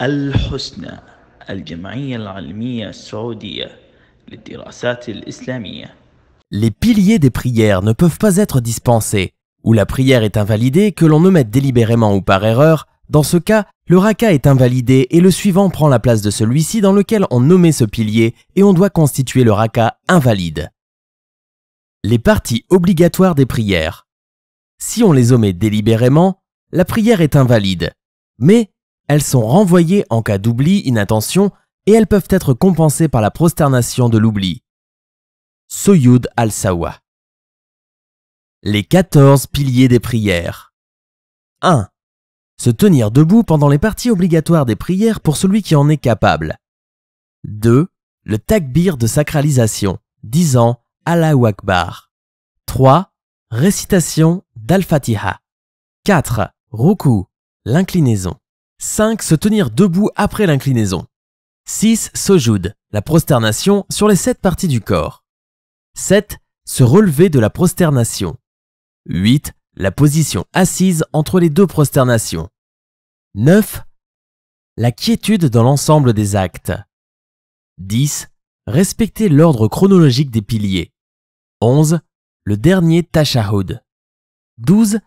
الحسنى الجمعية العلمية السعودية للدراسات الإسلامية. Les piliers des prières ne peuvent pas être dispensés, ou la prière est invalidée, que l'on omette délibérément ou par erreur. Dans ce cas, le raka est invalidé et le suivant prend la place de celui-ci dans lequel on nommait ce pilier et on doit constituer le raka invalide. Les parties obligatoires des prières. Si on les omet délibérément, la prière est invalide, mais elles sont renvoyées en cas d'oubli, inattention, et elles peuvent être compensées par la prosternation de l'oubli. Soyud al-Sawa. Les 14 piliers des prières. 1. Se tenir debout pendant les parties obligatoires des prières pour celui qui en est capable. 2. Le takbir de sacralisation, disant Allahu Akbar. 3. Récitation d'Al-Fatiha. 4. Ruku, l'inclinaison. 5. Se tenir debout après l'inclinaison. 6. Sojud, la prosternation sur les 7 parties du corps. 7. Se relever de la prosternation. 8. La position assise entre les deux prosternations. 9. La quiétude dans l'ensemble des actes. 10. Respecter l'ordre chronologique des piliers. 11. Le dernier tashahhud. 12.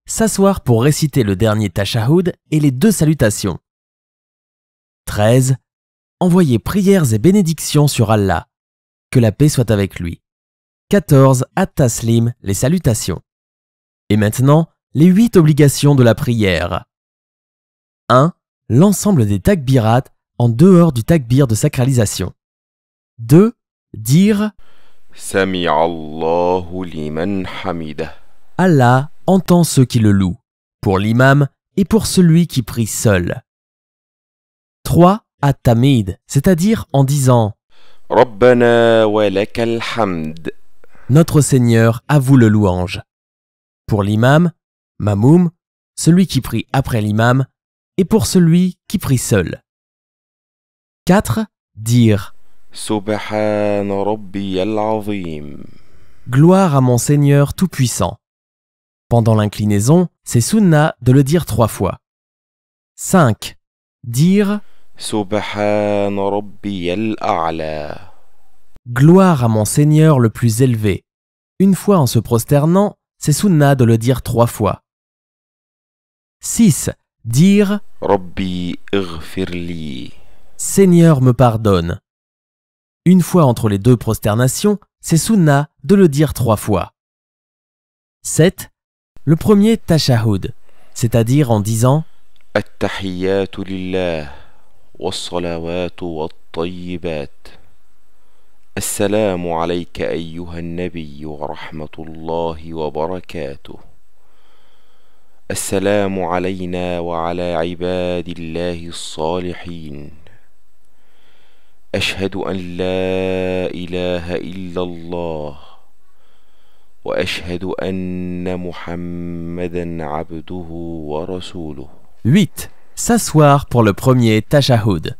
S'asseoir pour réciter le dernier tashahhud et les 2 salutations. 13. Envoyer prières et bénédictions sur Allah. Que la paix soit avec lui. 14. At-taslim, les salutations. Et maintenant, les 8 obligations de la prière. 1. L'ensemble des takbirat en dehors du takbir de sacralisation. 2. Dire Sami Allahu liman hamidah. Allah entend ceux qui le louent, pour l'imam et pour celui qui prie seul. 3. At-tamid, c'est-à-dire en disant Rabbana wa lakal hamd. Notre Seigneur, à vous le louange. Pour l'imam, mamoum, celui qui prie après l'imam, et pour celui qui prie seul. 4. Dire Subhan rabbiyal azim. Gloire à mon Seigneur tout-puissant. Pendant l'inclinaison, c'est sunna de le dire 3 fois. 5. Dire Subhan rabbiyal a'la. Gloire à mon Seigneur le plus élevé. Une fois en se prosternant, c'est sunna de le dire 3 fois. 6. Dire Rabbi ighfirli. Seigneur me pardonne. Une fois entre les 2 prosternations, c'est sunna de le dire 3 fois. 7. Le premier tashahhud, c'est-à-dire en disant At-tahiyyatu lillah, was-salawatu wat-tayyibat. Assalamu alayka ayyuha an-nabiy wa rahmatullahi wa barakatuh. Assalamu alayna wa ala ibadillahi as-salihin. أشهد أن لا إله إلا الله وأشهد أن محمدا عبده ورسوله. 8. S'asseoir pour le premier tashahhud.